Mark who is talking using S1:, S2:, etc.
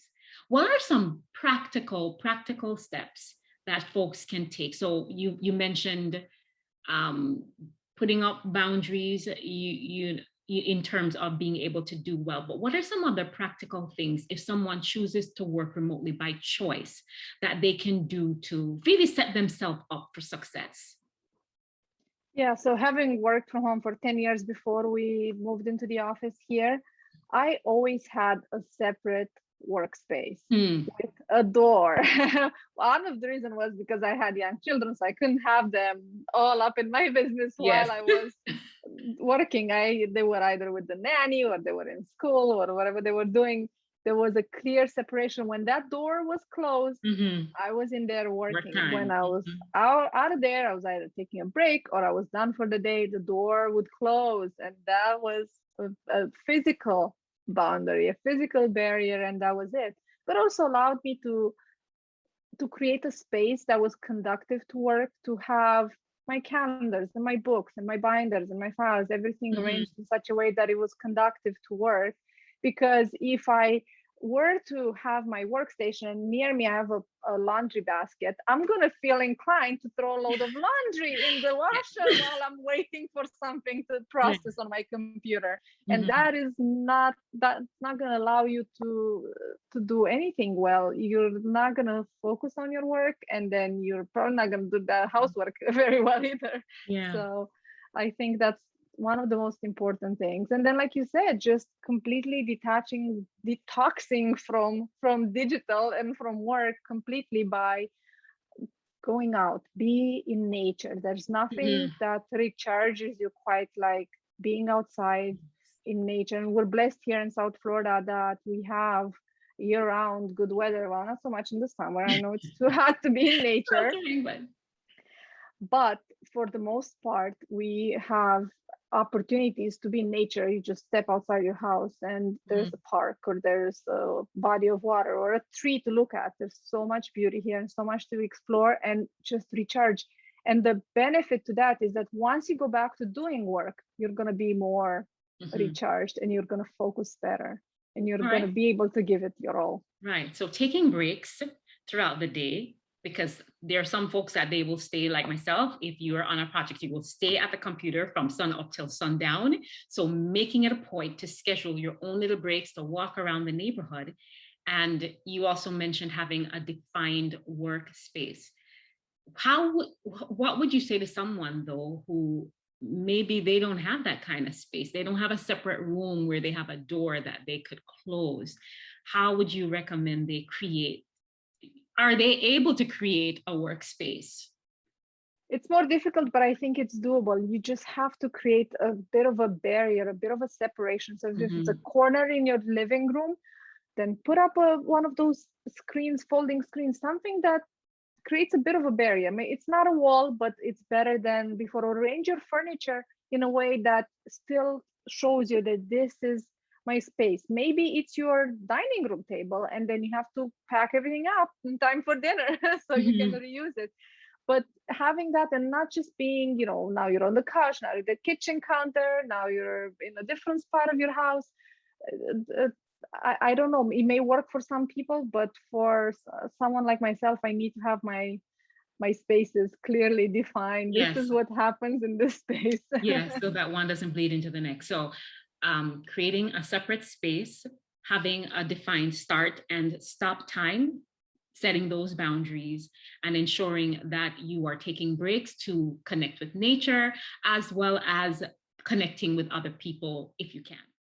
S1: boundaries. What are some practical steps that folks can take? So you mentioned um, putting up boundaries in terms of being able to do well, but what are some other practical things if someone chooses to work remotely by choice that they can do to really set themselves up for success?
S2: Yeah, so having worked from home for 10 years before we moved into the office here, I always had a separate workspace
S1: Hmm.
S2: with a door. One of the reasons was because I had young children, so I couldn't have them all up in my business
S1: Yes.
S2: while I was working. They were either with the nanny or they were in school or whatever they were doing. There was a clear separation. When that door was closed,
S1: Hmm.
S2: I was in there
S1: Work
S2: working. When
S1: time.
S2: I was out of there, I was either taking a break or I was done for the day. The door would close, and that was a physical boundary, a physical barrier, and that was it. But also allowed me to create a space that was conductive to work, to have my calendars and my books and my binders and my files, everything
S1: Hmm.
S2: arranged in such a way that it was conductive to work. Because if I were to have my workstation and near me I have a laundry basket, I'm going to feel inclined to throw a load of laundry in the washer while I'm waiting for something to
S1: Yeah.
S2: process on my computer. And
S1: Hmm.
S2: that's not going to allow you to do anything well. You're not going to focus on your work, and then you're probably not going to do the housework very well either.
S1: Yeah.
S2: So I think that's one of the most important things. And then, like you said, just completely detoxing from digital and from work completely by going out, be in nature. There's nothing
S1: Hmm.
S2: that recharges you quite like being outside in nature. And we're blessed here in South Florida that we have year-round good weather. Well, not so much in the summer. I know it's too hot to be in nature,
S1: Okay, but
S2: but for the most part, we have opportunities to be in nature. You just step outside your house and there's a park or there's a body of water or a tree to look at. There's so much beauty here and so much to explore and just recharge. And the benefit to that is that once you go back to doing work, you're going to be more
S1: Mhm.
S2: recharged and you're going to focus better and you're
S1: All
S2: going to
S1: right.
S2: be able to give it your all.
S1: Right. So taking breaks throughout the day, because there are some folks that they will stay like myself. If you are on a project, you will stay at the computer from sun up till sundown. So making it a point to schedule your own little breaks to walk around the neighborhood. And you also mentioned having a defined workspace. What would you say to someone though who maybe they don't have that kind of space, they don't have a separate room where they have a door that they could close? How would you recommend they create, are they able to create a workspace?
S2: It's more difficult, but I think it's doable. You just have to create a bit of a barrier, a bit of a separation. So if it's a
S1: Hmm.
S2: corner in your living room, then put up one of those screens, folding screens, something that creates a bit of a barrier. I mean, it's not a wall, but it's better than before. Or arrange your furniture in a way that still shows you that this is my space. Maybe it's your dining room table, and then you have to pack everything up in time for dinner so you can
S1: Hmm.
S2: reuse it. But having that and not just being, now you're on the couch, now you're the kitchen counter, now you're in a different part of your house. uh, I don't know, it may work for some people, but for someone like myself, I need to have my spaces clearly defined. This is
S1: Yes.
S2: what happens in this space.
S1: Yes, so that one doesn't bleed into the next. So creating a separate space, having a defined start and stop time, setting those boundaries, and ensuring that you are taking breaks to connect with nature as well as connecting with other people if you can.